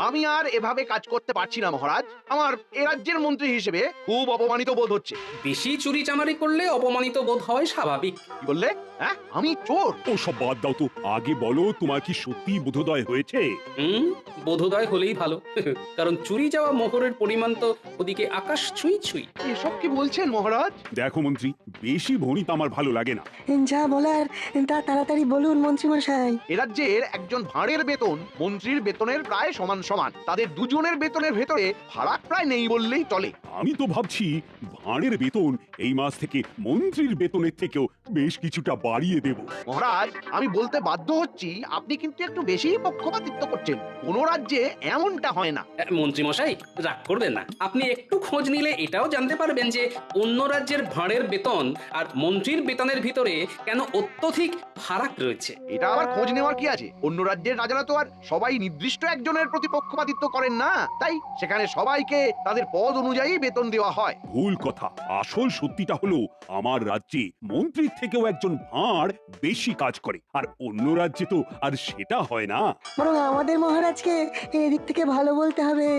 আমি আর এভাবে কাজ করতে পারছি না মহারাজ। আমার এ রাজ্যের মন্ত্রী হিসেবে খুব অপমানিত বোধ হচ্ছে। বেশি চুরি চামারি করলে অপমানিত বোধ হয় স্বাভাবিক। কি বললে? হ্যাঁ, আমি চোর? ও সব বাদ দাও তো, আগে বলো তোমার কি সত্যি বোধোদয় হয়েছে? বোধোদয় হলেই ভালো। কারণ চুরি যাওয়া মোহরের পরিমাণ তো ওদিকে আকাশ ছুঁই ছুঁই। এসব কি বলছেন মহারাজ? দেখো মন্ত্রী, বেশি ভণিত আমার ভালো লাগে না। যা বলার তা তাড়াতাড়ি বলুন মন্ত্রীমশাই। এ রাজ্যের একজন ভাঁড়ের বেতন মন্ত্রীর বেতনের প্রায় সমান সমান। তাদের দুজনের বেতনের ভেতরে ফারাক প্রায় নেই বললেই চলে। আমি তো ভাবছি ভাঁড়ের বেতন এই মাস থেকে মন্ত্রীর বেতনের থেকেও বেশ কিছুটা বাড়িয়ে দেব। মহারাজ, আমি বলতে বাধ্য হচ্ছি, আপনি কিন্তু একটু বেশি পক্ষপাতিত্ব করছেন। কোন রাজ্যে এমনটা হয় না। মন্ত্রী মশাই রাগ করবেন না, আপনি একটু খোঁজ নিলে এটাও জানতে পারবেন যে অন্য রাজ্যের ভাঁড়ের বেতন আর মন্ত্রীর বেতনের ভিতরে কেন অত্যধিক ফারাক রয়েছে। এটা আবার খোঁজ নেওয়ার কি আছে? অন্য রাজ্যের রাজারা তো আর সবাই নির্দিষ্ট একজনের প্রতি পক্ষপাতিত্ব করেন না, তাই সেখানে সবাইকে তাদের পদ অনুযায়ী বেতন দেওয়া হয়। ভুল কথা। আসল সত্যিটা হলো আমার রাজ্যে মন্ত্রীর থেকেও একজন ভাঁড় বেশি কাজ করে, আর অন্য রাজ্যে তো আর সেটা হয় না। বরং আমাদের মহারাজকে এদিক থেকে ভালো বলতে হবে,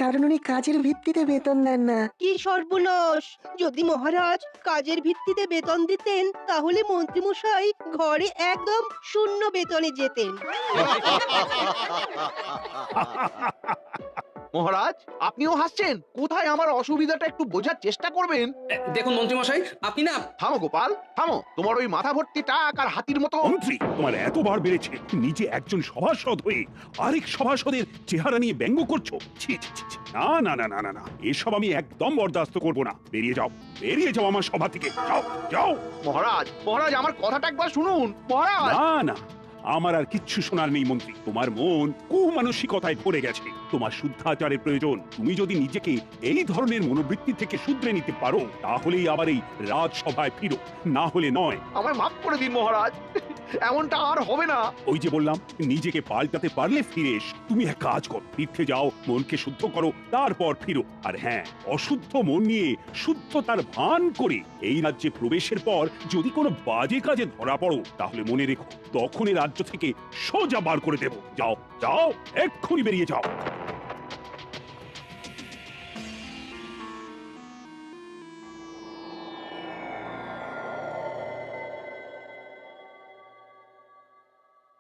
কারণ উনি কাজের ভিত্তিতে বেতন দেন না। কি সর্বনাশ! যদি মহারাজ কাজের ভিত্তিতে বেতন দিতেন তাহলে মন্ত্রীমশাই ঘরে একদম শূন্য বেতনে যেতেন। মহারাজ, আপনিও হাসছেন? কোথায় আমার অসুবিধাটা একটু বোঝার চেষ্টা করবেন। দেখুন মন্ত্রী মশাই, আপনি না। থামো গোপাল, থামো। তোমার ওই মাথা ভর্তি টাক আর হাতির মতো। মন্ত্রী, তোমার এতবার বেড়েছে, নিজে একজন সভাসদ হয়ে আরেক সভাসদের চেহারা নিয়ে ব্যঙ্গ করছো। ছি ছি ছি ছি। না না না না না না, এসব আমি একদম বরদাস্ত করবো না। বেরিয়ে যাও, বেরিয়ে যাও আমার সভা থেকে। যাও যাও। মহারাজ, মহারাজ, আমার কথাটা একবার শুনুন। মহারাজ, না না, আমার আর কিচ্ছু শোনার নেই মন্ত্রী। তোমার মন কুমানসিকতায় ভরে গেছে। তোমার শুদ্ধাচারের প্রয়োজন। তুমি যদি নিজেকে এই ধরনের মনোবৃত্তি থেকে শুধরে নিতে পারো, তাহলেই আবার এই রাজসভায় ফিরো, না হলে নয়। আমায় মাফ করে দিন মহারাজ, এমনটা আর হবে না। ওই যে বললাম, নিজেকে পাল্টাতে পারলে ফিরে এস। তুমি এক কাজ করো, তীর্থে যাও, মনকে শুদ্ধ করো, তারপর ফিরো। আর হ্যাঁ, অশুদ্ধ মন নিয়ে শুদ্ধতার ভান করে এই রাজ্যে প্রবেশের পর যদি কোনো বাজে কাজে ধরা পড়ো, তাহলে মনে রেখো, তখন এই রাজ্য থেকে সোজা বার করে দেব। যাও যাও, এক্ষুনি বেরিয়ে যাও।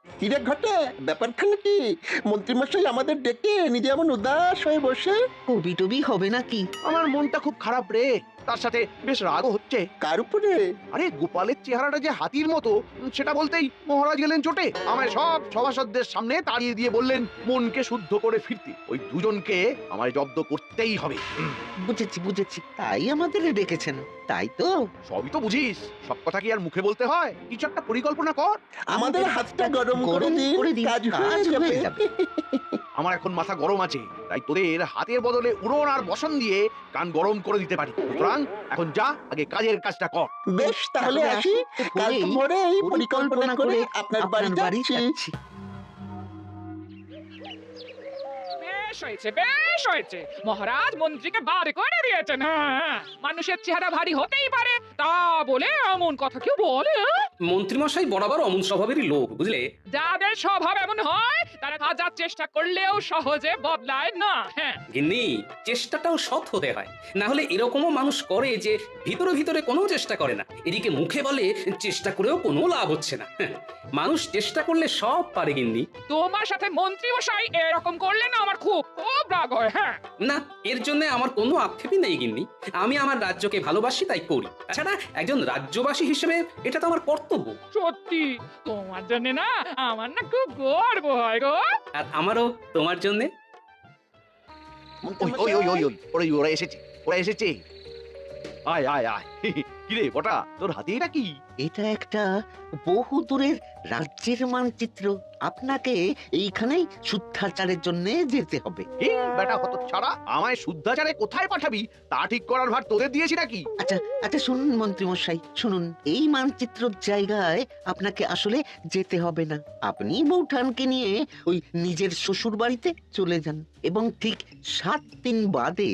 কিরে ঘটে, ব্যাপারখানে কি? মন্ত্রীমশাই আমাদের ডেকে নিজে এমন উদাস হয়ে বসে। কবি টবি হবে নাকি? আমার মনটা খুব খারাপ রে, তার সাথে বেশ রাগও হচ্ছে। কার উপরে? আরে গোপালের চেহারাটা যে হাতির মতো, সেটা বলতেই মহারাজ গেলেন চোটে। আমায় সব সভাসদদের সামনে তাড়িয়ে দিয়ে বললেন মনকে শুদ্ধ করে ফিরতে। ওই দুজনকে আমায় জব্দ করতেই হবে। বুঝেছি বুঝেছি, তাই আমাদের ডেকেছেন, তাই তো? সবই তো বুঝিস, সব কথা কি আর মুখে বলতে হয়? কিছু একটা পরিকল্পনা কর। আমাদের হাতটা গরম করে দিন, কাজ হয়ে যাবে। আমার এখন মাথা গরম আছে, তাই তোদের হাতের বদলে উড়ন আর বসন দিয়ে কান গরম করে দিতে পারি। সুতরাং এখন যা, আগে কাজের কাজটা কর। বেশ, তাহলে আসি। কাল ভোরে এই পরিকল্পনা করে আপনার বাড়ি যাচ্ছি। বেশ হয়েছে, মহারাজ মন্ত্রীকে বার করে দিয়েছেন। হ্যাঁ, মানুষের চেহারা ভারী হতেই পারে, তা বলে এমন কথা কেউ বলে? মন্ত্রী মশাই বরাবর অমন স্বভাবেরই লোক, বুঝলে। যাদের স্বভাব এমন হয় তারা হাজার চেষ্টা করলেও সহজে বদলায় না। হ্যাঁ, গিন্নি, চেষ্টাটাও সৎ হতে হয়, না হলে এরকমও মানুষ করে যে ভিতরে ভিতরে কোনো চেষ্টা করে না, এদিকে মুখে বলে চেষ্টা করেও কোনো লাভ হচ্ছে না। মানুষ চেষ্টা করলে সব পারে গিন্নি। তোমার সাথে মন্ত্রী মশাই এরকম করলে না আমার খুব খুব রাগ হয়। হ্যাঁ, না, এর জন্য আমার কোনো আক্ষেপই নেই গিন্নি। আমি আমার রাজ্যকে ভালোবাসি, তাই করি। তাছাড়া একজন রাজ্যবাসী হিসেবে এটা তো আমার কর্তব্য। সত্যি তোমার জন্য না আমার না খুব গর্ব হয় গো। আর আমারও তোমার জন্য। ওই ওই ওই ওই ওই, ওরা এসেছে, ওরা এসেছে। আয় আয় আয়। কিরে বটা, তোর হাতে এটা কি? এটা একটা বহু দূরের রাজ্যের মানচিত্র। আপনাকে এইখানেই শুদ্ধাচারের জন্য যেতে হবে। এই বেটা হতচ্ছাড়া, আমায় শুদ্ধাচারে কোথায় পাঠাবি তা ঠিক করার ভার তোদের দিয়েছি নাকি? আচ্ছা আচ্ছা, শুনুন মন্ত্রী মশাই, শুনুন। এই মানচিত্রের জায়গায় আপনাকে আসলে যেতে হবে না। আপনি বৌঠানকে নিয়ে ওই নিজের শ্বশুর বাড়িতে চলে যান এবং ঠিক 7 দিন বাদে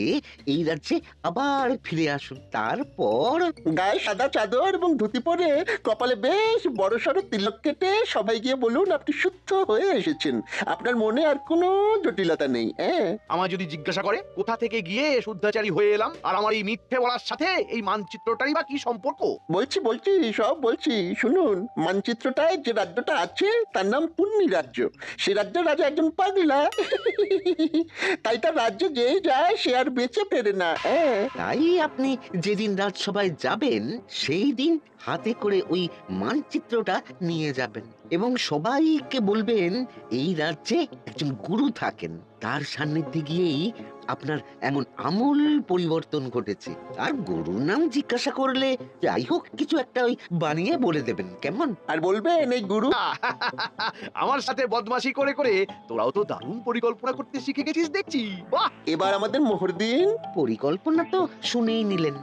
এই রাজ্যে আবার ফিরে আসুন। তারপর গায়ে সাদা চাদর এবং ধুতি পরে কপালে বেশ বড়সড় তিলক কেটে সবাই গিয়ে বলুন আপনি শুদ্ধ হয়ে এসেছেন, আপনার মনে আর কোনো জটিলতা নেই। হ্যাঁ, আমার যদি জিজ্ঞাসা করে কোথা থেকে গিয়ে শুদ্ধাচারী হয়ে এলাম, আর আমার এই মিথ্যে বলার সাথে এই মানচিত্রটারই বা কি সম্পর্ক? বলছি সব বলছি, শুনুন। মানচিত্রটায় যে রাজ্যটা আছে তার নাম পুণ্যি রাজ্য। সে রাজ্যের রাজা একজন পাগলা, তাই তার রাজ্যে যে যায় সে আর বেঁচে ফেরে না। হ্যাঁ, তাই আপনি যেদিন রাজসভায় যাবেন সেই দিন হাতে করে ওই মানচিত্রটা নিয়ে যাবেন এবং সবাইকে বলবেন এই রাজ্যে একজন গুরু থাকেন, তার সান্নিধ্যে গিয়েই আপনার এমন আমূল পরিবর্তন ঘটেছে। আর গুরুর নাম জিজ্ঞাসা করলে যাই হোক কিছু একটা ওই বানিয়ে বলে দেবেন, কেমন? আর বলবেন এই গুরু আমার সাথে বদমাশি করে করে তোরাও তো দারুণ পরিকল্পনা করতে শিখে গেছিস দেখছি। বাহ, এবার আমাদের মোহর দিন। পরিকল্পনা তো শুনেই নিলেন।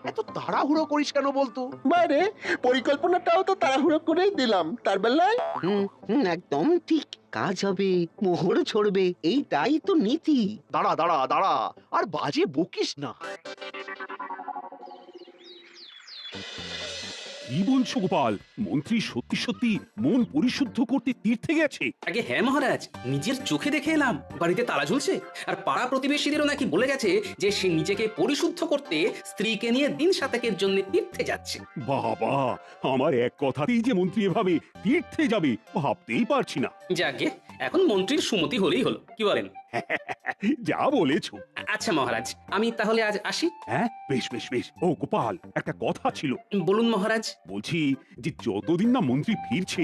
এত তাড়াহুড়ো করিস কেন বলতো? বাইরে পরিকল্পনাটাও তো তাড়াহুড়ো করেই দিলাম, তার বেলায় একদম ঠিক। কাজ হবে, মোহর ছড়বে, এইটাই তো নীতি। দাঁড়া দাঁড়া দাঁড়া, আর বাজে বকিস না। কি বলছো গোপাল? মন্ত্রী সত্যি সত্যি মন পরিশুদ্ধ করতে তীর্থে গেছে? আগে হ্যাঁ মহারাজ, নিজের চোখে দেখে এলাম বাড়িতে তালা ঝুলছে, আর পাড়া প্রতিবেশীদেরও নাকি বলে গেছে যে সে নিজেকে পরিশুদ্ধ করতে স্ত্রীকে নিয়ে দিন সাতেকের জন্য তীর্থে যাচ্ছে। বাবা, আমার এক কথাতেই যে মন্ত্রী এভাবে তীর্থে যাবে ভাবতেই পারছি না। যাকে এখন মন্ত্রীর সুমতি হলেই হলো, কি বলেন? যা বলেছো। আচ্ছা মহারাজ, আমি তাহলে আজ আসি। হ্যাঁ, বেশ বেশ বেশ। ও গোপাল, একটা কথা ছিল। বলুন মহারাজ। বলছি যে যতদিন না মন্ত্রী ফিরছে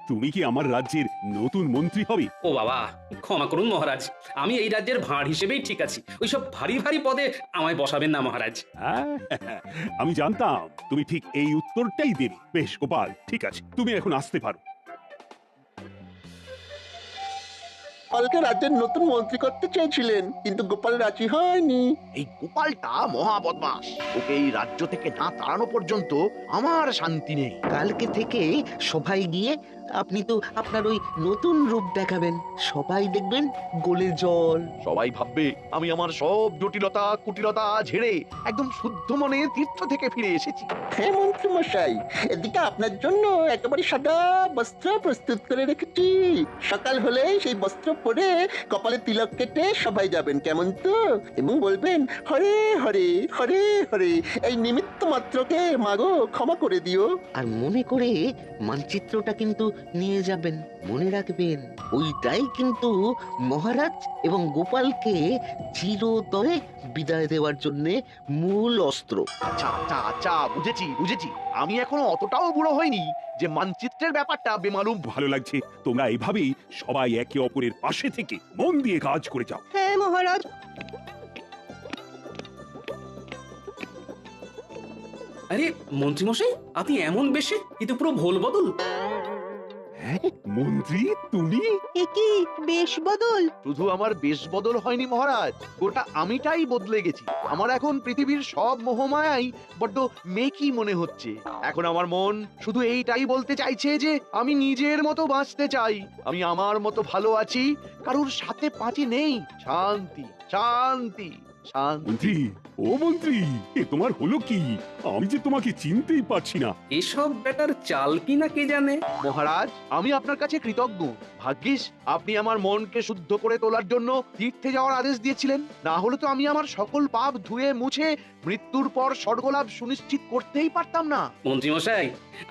তুমি কি আমার রাজ্যের নতুন মন্ত্রী হবে? ও বাবা, ক্ষমা করুন মহারাজ, আমি এই রাজ্যের ভাঁড় হিসেবেই ঠিক আছি, ওইসব ভারী ভারী পদে আমায় বসাবেন না মহারাজ। হ্যাঁ, আমি জানতাম তুমি ঠিক এই উত্তরটাই দেবে। বেশ গোপাল, ঠিক আছে, তুমি এখন আসতে পারো। গোপালকে রাজ্যের নতুন মন্ত্রী করতে চেয়েছিলেন, কিন্তু গোপাল রাজি হয়নি। এই গোপালটা মহা বদমাস, ওকে এই রাজ্য থেকে না তাড়ানো পর্যন্ত আমার শান্তি নেই। কালকে থেকে সবাই গিয়ে আপনি তো আপনার ওই নতুন রূপ দেখাবেন, সবাই দেখবেন গোলে জল। সবাই ভাববে আমি আমার সব জটিলতা কুটিলতা ঝেড়ে একদম শুদ্ধ মনে তীর্থ থেকে ফিরে এসেছি। হ্যাঁ মন্ত্রী মশাই, এদিকে আপনার জন্য একেবারে সাদা বস্ত্র প্রস্তুত করে রেখেছি। সকাল হলে সেই বস্ত্র পরে কপালে তিলক কেটে সবাই যাবেন, কেমন তো? এবং বলবেন হরে হরে হরে হরে, এই নিমিত্ত মাত্রকে মাগো ক্ষমা করে দিও। আর মনে করে মানচিত্রটা কিন্তু নিয়ে যাবেন, মনে রাখবেন ওইটাই কিন্তু মহারাজ এবং গোপালকে চিরতরে বিদায় দেওয়ার জন্য মূল অস্ত্র। আচ্ছা আচ্ছা আচ্ছা, বুঝেছি বুঝেছি। আমি এখনো অতটাও বুড়ো হইনি যে মানচিত্রের ব্যাপারটা বেমালুম। ভালো লাগছে, তোমরা এইভাবেই সবাই একে অপরের পাশে থেকে মন দিয়ে কাজ করে যাও। হ্যাঁ মহারাজ। আরে মন্ত্রীমশাই, আপনি এমন বেশে, কিন্তু পুরো ভোল বদল। হ্যাঁ মন্ত্রী, তুমি? এ কি বেশ বদল? শুধু আমার বেশ বদল হয়নি মহারাজ, গোটা আমিটাই বদলে গেছি। আমার এখন পৃথিবীর সব মোহমায়াই বড্ড মেকি মনে হচ্ছে। এখন আমার মন শুধু এইটাই বলতে চাইছে যে আমি নিজের মতো বাঁচতে চাই, আমি আমার মতো ভালো আছি, কারোর সাথে পাঁচি নেই। শান্তি শান্তি শান্তি। মন্ত্রী, ও মন্ত্রী, এ তোমার হলো কি? আমি যে তোমাকে চিনতেই পারছি না। এসব ব্যাটার চাল কিনা কে জানে। মহারাজ, আমি আপনার কাছে কৃতজ্ঞ। ভাগ্যিস আপনি আমার মনকে শুদ্ধ করে তোলার জন্য তীর্থে যাওয়ার আদেশ দিয়েছিলেন, না হলে তো আমি আমার সকল পাপ ধুয়ে মুছে মৃত্যুর পর স্বর্গলাভ সুনিশ্চিত করতেই পারতাম না। মন্ত্রীমশাই,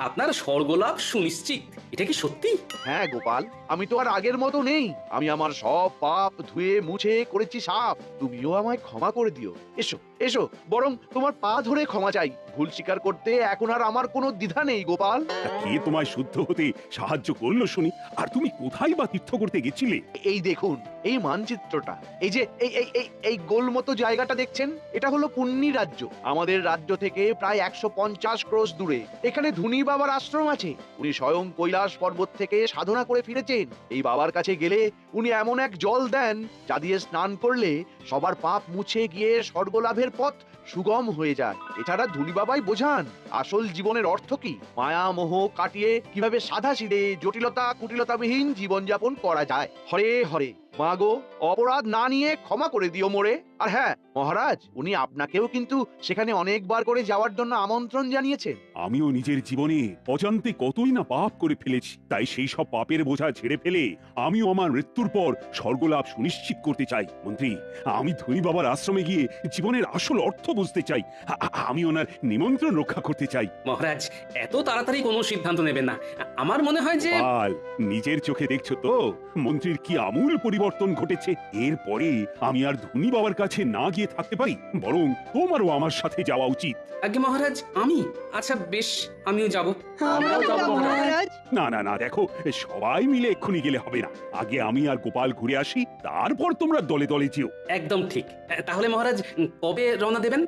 আপনার স্বর্গলাভ সুনিশ্চিত, এটা কি সত্যি? হ্যাঁ গোপাল, আমি তো আর আগের মতো নেই। আমি আমার সব পাপ ধুয়ে মুছে করেছি সাফ। তুমিও আমায় ক্ষমা করে দিও। এসো এসো, বরং তোমার পা ধরে ক্ষমা চাই। ভুল স্বীকার করতে এখন আর আমার কোনো দ্বিধা নেই গোপাল। তা কে তোমায় শুদ্ধ হতে সাহায্য করলো শুনি? আর তুমি কোথায় বা তীর্থ করতে গেছিলে? এই দেখুন এই মানচিত্রটা, এই যে এই এই এই এই গোল মতো জায়গাটা দেখছেন, এটা হলো পুণ্যি রাজ্য। আমাদের রাজ্য থেকে প্রায় 150 ক্রোশ দূরে। এখানে ধুনি বাবার আশ্রম আছে। উনি স্বয়ং কৈলাস পর্বত থেকে সাধনা করে ফিরেছেন। এই বাবার কাছে গেলে উনি এমন এক জল দেন যা দিয়ে স্নান করলে সবার পাপ মুছে গিয়ে স্বর্গলাভের পথ সুগম হয়ে যায়। এছাড়া ধুনি বাবাই বোঝান আসল জীবনের অর্থ কি, মায়া মোহ কাটিয়ে কিভাবে সাধাসিধে জটিলতা কুটিলতাবিহীন জীবনযাপন করা যায়। হরে হরে, মাগো অপরাধ না নিয়ে ক্ষমা করে দিও মোরে। আর হ্যাঁ মহারাজ, উনি আপনাকেও কিন্তু সেখানে অনেকবার করে যাওয়ার জন্য আমন্ত্রণ জানিয়েছেন। আমিও নিজের জীবনে অজান্তে কতই না পাপ করে ফেলেছি, তাই সেই সব পাপের বোঝা ঝেড়ে ফেলে আমিও আমার মৃত্যুর পর স্বর্গলাভ সুনিশ্চিত করতে চাই। মন্ত্রী, আমি ধনী বাবার আশ্রমে গিয়ে জীবনের আসল অর্থ বুঝতে চাই। আমি ওনার নিমন্ত্রণ রক্ষা করতে চাই। মহারাজ, এত তাড়াতাড়ি কোনো সিদ্ধান্ত নেবেন না। আমার মনে হয় যে পাল, নিজের চোখে দেখছো তো মন্ত্রীর কি আমূল পরিবর্তন ঘটেছে। এরপরে আমি আর ধনী বাবার কাছে না গিয়ে থাকতে পারি, বরং তোমারও আমার সাথে যাওয়া উচিত। আগে মহারাজ, আমি আচ্ছা বেশ, আমিও যাব। আমরাও যাবো মহারাজ। না না না, দেখো সবাই মিলে এক্ষুনি গেলে হবে না। আগে আমি আর গোপাল ঘুরে আসি, তারপর তোমরা দলে দলে যেও। একদম ঠিক। তাহলে মহারাজ কবে রওনা দেবেন?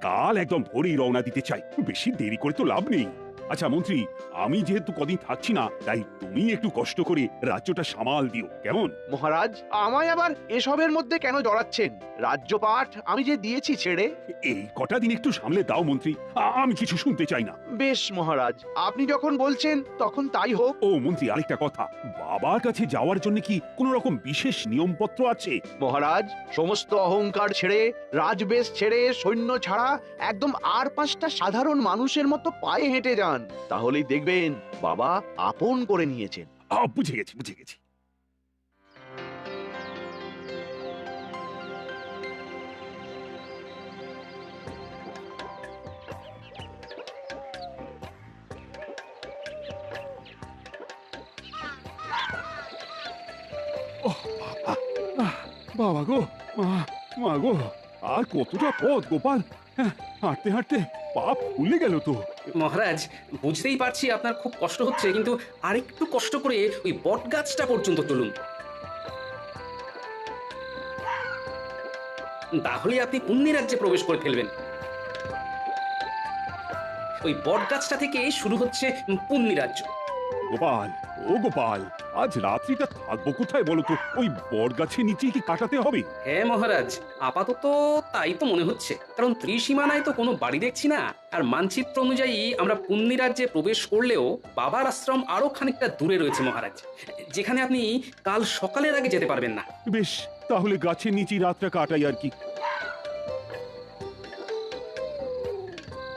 কাল একদম ভোরেই রওনা দিতে চাই, বেশি দেরি করে তো লাভ নেই। আচ্ছা মন্ত্রী, আমি যেহেতু কদিন থাকছি না, তাই তুমি একটু কষ্ট করে রাজ্যটা সামাল দিও, কেমন? মহারাজ, আমায় আবার এসবের মধ্যে কেন জড়াচ্ছেন? রাজ্যপাঠ আমি যে দিয়েছি ছেড়ে। এই কটা দিন একটু সামলে দাও মন্ত্রী, আমি কিছু শুনতে চাই না। বেশ মহারাজ, আপনি যখন বলছেন তখন তাই হোক। ও মন্ত্রী, আরেকটা কথা, বাবার কাছে যাওয়ার জন্য কি কোনো রকম বিশেষ নিয়মপত্র আছে? মহারাজ, সমস্ত অহংকার ছেড়ে, রাজবেশ ছেড়ে, সৈন্য ছাড়া একদম আর 5টা সাধারণ মানুষের মতো পায়ে হেঁটে যান, তাহলেই দেখবেন বাবা আপন করে নিয়েছেন। বুঝে গেছি বুঝে গেছি। বাবা গো, মা গো, আর কতটা পথ গোপাল, হাঁটতে হাঁটতে পা ফুলে গেল তো। মহারাজ, বুঝতেই পারছি আপনার খুব কষ্ট হচ্ছে, কিন্তু আরেকটু কষ্ট করে ওই বট গাছটা পর্যন্ত তুলুন, তাহলে আপনি পুণ্যি রাজ্যে প্রবেশ করে ফেলবেন। ওই বট গাছটা থেকে শুরু হচ্ছে পুণ্যি রাজ্য। গোপাল, ও গোপাল, আজ রাত্রিটা থাকবো কোথায় বলো তো? ওই বট গাছের নিচে কি কাটাতে হবে? হ্যাঁ মহারাজ, আপাতত তাই তো মনে হচ্ছে, কারণ ত্রিসীমানায় তো কোনো বাড়ি দেখছি না। আর মানচিত্র অনুযায়ী আমরা পুণ্যি রাজ্যে প্রবেশ করলেও বাবার আশ্রম আরো খানিকটা দূরে রয়েছে মহারাজ, যেখানে আপনি কাল সকালের আগে যেতে পারবেন না। বেশ, তাহলে গাছের নিচে রাতটা কাটাই আর কি।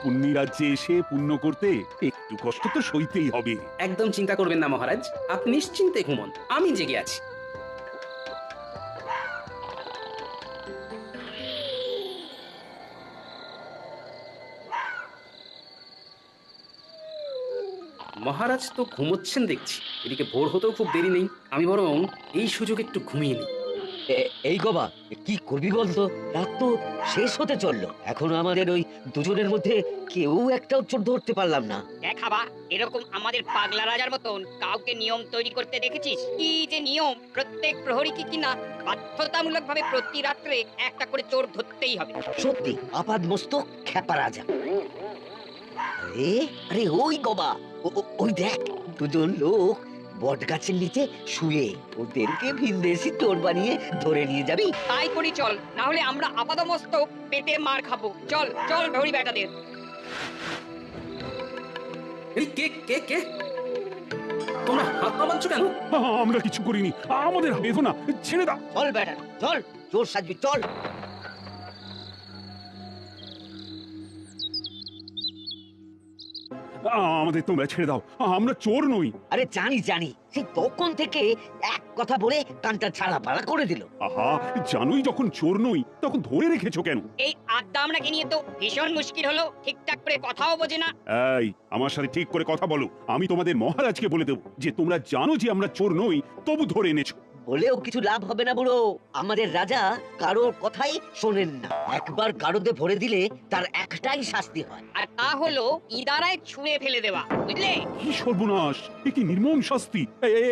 পুণ্যি রাজ্যে এসে পুণ্য করতে একটু কষ্ট তো সইতেই হবে। একদম চিন্তা করবেন না মহারাজ, আপনি নিশ্চিন্তে ঘুমন, আমি জেগে আছি। মহারাজ তো ঘুমোচ্ছেন দেখছি, এদিকে ভোর হতেও খুব দেরি নেই, আমি বরং এই সুযোগ একটু ঘুমিয়ে নিই। এই গবা, কি করবি বলতো? রাত তো শেষ হতে চললো, এখনো আমাদের ওই দুজনের মধ্যে কেউ একটাও চোর ধরতে পারলাম না। দেখাবা, এরকম আমাদের পাগলা রাজার মতন কাউকে নিয়ম তৈরি করতে দেখেছিস? কি যে নিয়ম, প্রত্যেক প্রহরীকে কিনা বাধ্যতামূলক ভাবে প্রতি রাত্রে একটা করে চোর ধরতেই হবে। সত্যি আপাদ মস্তক খেপা রাজা। আরে আরে ওই গবা, ওই দেখ, দুজন লোক বট গাছের নিচে শুয়ে, ওদেরকে ভিনদেশি চোর বানিয়ে ধরে নিয়ে যাবি? তাই করি চল, না হলে আমরা আপাদমস্তক পেটে মার খাবো। চল চল ভৌরি বেটাদের। এই কে কে কে তোমরা হাত পা বাঁধছো কেন? আমরা কিছু করিনি, আমাদের বেঁধো না, ছেড়ে দাও। চল বেটা চল, চোর সাজবি চল। আমাদের তোমরা ছেড়ে দাও, আমরা চোর নই। আরে জানি জানি, সেই তখন থেকে এক কথা বলে কানটা ছাড়া পাড়া করে দিল। আহা, জানোই যখন চোর নই তখন ধরে রেখেছো কেন? এই আড্ডা আমরাকে নিয়ে তো ভীষণ মুশকিল হলো, ঠিকঠাক করে কথাও বোঝে না। এই, আমার সাথে ঠিক করে কথা বলো। আমি তোমাদের মহারাজকে বলে দেবো যে তোমরা জানো যে আমরা চোর নই, তবু ধরে এনেছো। বলেও কিছু লাভ হবে না বুড়ো, আমাদের রাজা কারোর কথাই শোনেন না। একবার গারদে ভরে দিলে তার একটাই শাস্তি হয়, আর তা হলো ইদারায় ছুঁড়ে ফেলে দেওয়া, বুঝলে? কি সর্বনাশ, এ কি নির্মম শাস্তি!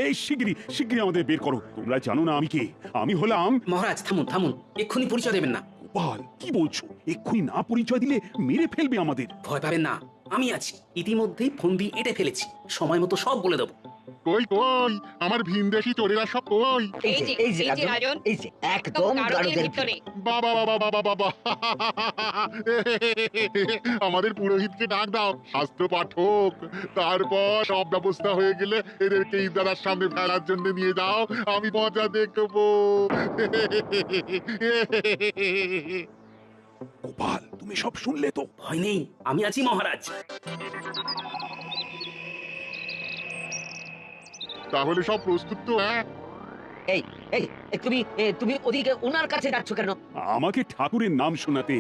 এই শিগগিরই শিগগিরই আমাদের বের করো। তোমরা জানো না আমি কে? আমি হলাম... মহারাজ থামুন থামুন, এক্ষুনি পরিচয় দেবেন না। গোপাল, কি বলছো? এক্ষুনি না পরিচয় দিলে মেরে ফেলবে আমাদের। ভয় পাবেন না, আমি আছি। ইতিমধ্যেই ফন্দি এঁটে ফেলেছি, সময় মতো সব বলে দেবো। কই কই আমার ভিনদেশি চোরেরা সব কই? এই যে রাজন, রাজন, এই যে একদম গারদের ভিতরে। বাবা বাবা বাবা বাবা আমাদের পুরোহিতকে ডাক দাও, শাস্ত্র পাঠক। তারপর সব ব্যবস্থা হয়ে গেলে এদেরকে ইদারার সামনে ফেলার জন্য নিয়ে যাও, আমি মজা দেখবো। গোপাল, তুমি সব শুনলে তো? ভয় নেই, আমি আছি মহারাজ। তাহলে সব প্রস্তুত তো? হ্যাঁ, এই এই এই, তুমি ওদিকে ওনার কাছে যাচ্ছ কেন? আমাকে ঠাকুরের নাম শোনাতে।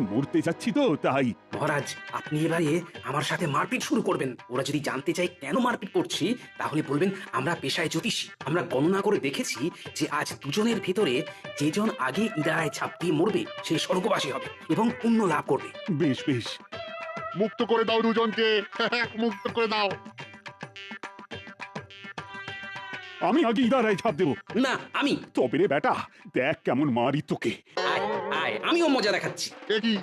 মরতে যাচ্ছি তো তাই। মহারাজ, আপনি এবারে আমার সাথে মারপিট শুরু করবেন। ওরা যদি জানতে চায় কেন মারপিট করছি, তাহলে বলবেন আমরা পেশায় জ্যোতিষী। আমরা গণনা করে দেখেছি যে আজ দুজনের ভিতরে যেজন আগে ইদারায় ছাপ দিয়ে মরবে সে স্বর্গবাসী হবে এবং পুণ্য লাভ করবে। বেশ বেশ, মুক্ত করে দাও দুজনকে, মুক্ত করে দাও। আমি আগে ইদারায় ছাপ দেবো। না, আমি। তবে রে বেটা, দেখ কেমন মারি তোকে। আয় আয়, আমিও মজা দেখাচ্ছি। কি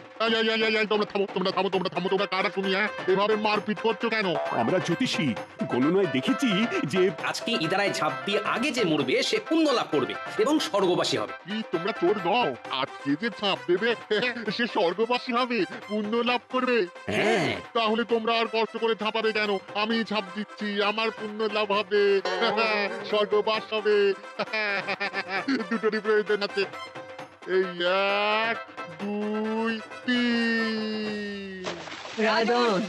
তোমরা থামো, তোমরা থামো, তোমরা থামো, তোমরা কারা তুমি? হ্যাঁ, এভাবে মারপিট করছো কেন? আমরা জ্যোতিষী, গণনায় দেখেছি যে আজকে ইদারায় ছাপ দিয়ে আগে যে মরবে সে পুণ্য লাভ করবে এবং স্বর্গবাসী হবে। কি তোমরা চোর নও? আজকে যে ছাপ দেবে সে স্বর্গবাসী হবে, পুণ্য লাভ করবে। হ্যাঁ। তাহলে তোমরা আর কষ্ট করে ছাপাবে কেন? আমি ছাপ দিচ্ছি, আমার পুণ্য লাভ হবে, স্বর্গবাস হবে। দুটোরই প্রয়োজন আছে। এই 1 2 3। রাজন,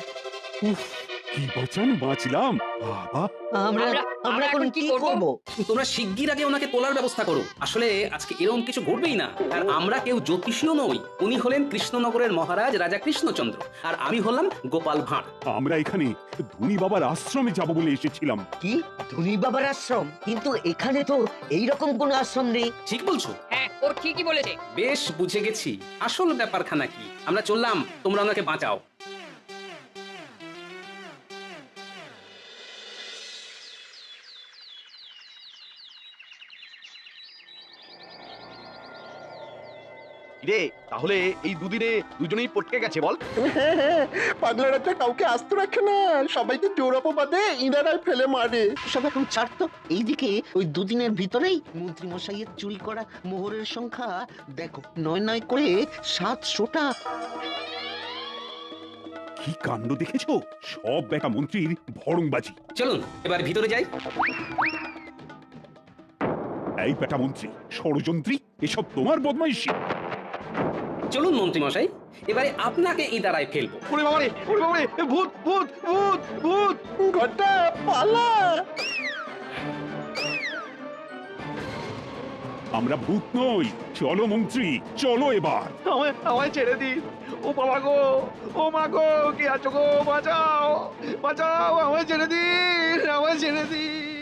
কি বাঁচান বাঁচলাম বাবা। আমরা আমরা এখন কি করব? তোমরা শিগগির আগে ওনাকে তোলার ব্যবস্থা করো। আসলে আজকে এরকম কিছু ঘটবেই না। আর আমরা কেউ জ্যোতিষীও নই। উনি হলেন কৃষ্ণনগরের মহারাজ রাজা কৃষ্ণচন্দ্র, আর আমি হলাম গোপাল ভাঁড়। আমরা এখানে ধনী বাবার আশ্রমে যাব বলে এসেছিলাম। কি ধনী বাবার আশ্রম? কিন্তু এখানে তো এইরকম কোন আশ্রম নেই। ঠিক বলছো? হ্যাঁ, ও ঠিকই বলেছে। বেশ, বুঝে গেছি আসল ব্যাপারখানা কি। আমরা চললাম, তোমরা ওনাকে বাঁচাও। রে, তাহলে এই দুদিনে দুজনেই পটকে গেছে বল? পাগলা রাজা কাউকে আস্ত রাখে না, সবাইকে জোর অপবাদে ইনারায় ফেলে মারে। সব এখন ছাড়তো। এইদিকে ওই দুদিনের ভিতরেই মন্ত্রী মশাইয়ের চুরি করা মোহরের সংখ্যা দেখো, 9 করে 700টা। কি কাণ্ড দেখেছো? সব বেটা মন্ত্রীর ভড়ংবাজি। চলুন এবার ভিতরে যাই। এই বেটা মন্ত্রী, ষড়যন্ত্রী, এসব তোমার বদমাইশি। চলুন মন্ত্রী মশাই, এবারে আপনাকে ইদারায় ফেলবো। ওরে বাবারে, ওরে বাবারে, ভূত ভূত ভূত ভূত! ঘটা পালা। আমরা ভূত নই। চলো মন্ত্রী, চলো এবার। আমায় ছেড়ে দিন। ও বাবা গো, ও মা গো, কে আছো গো? বাঁচাও, বাঁচাও, আমায় ছেড়ে দিন, আমায় ছেড়ে দিন।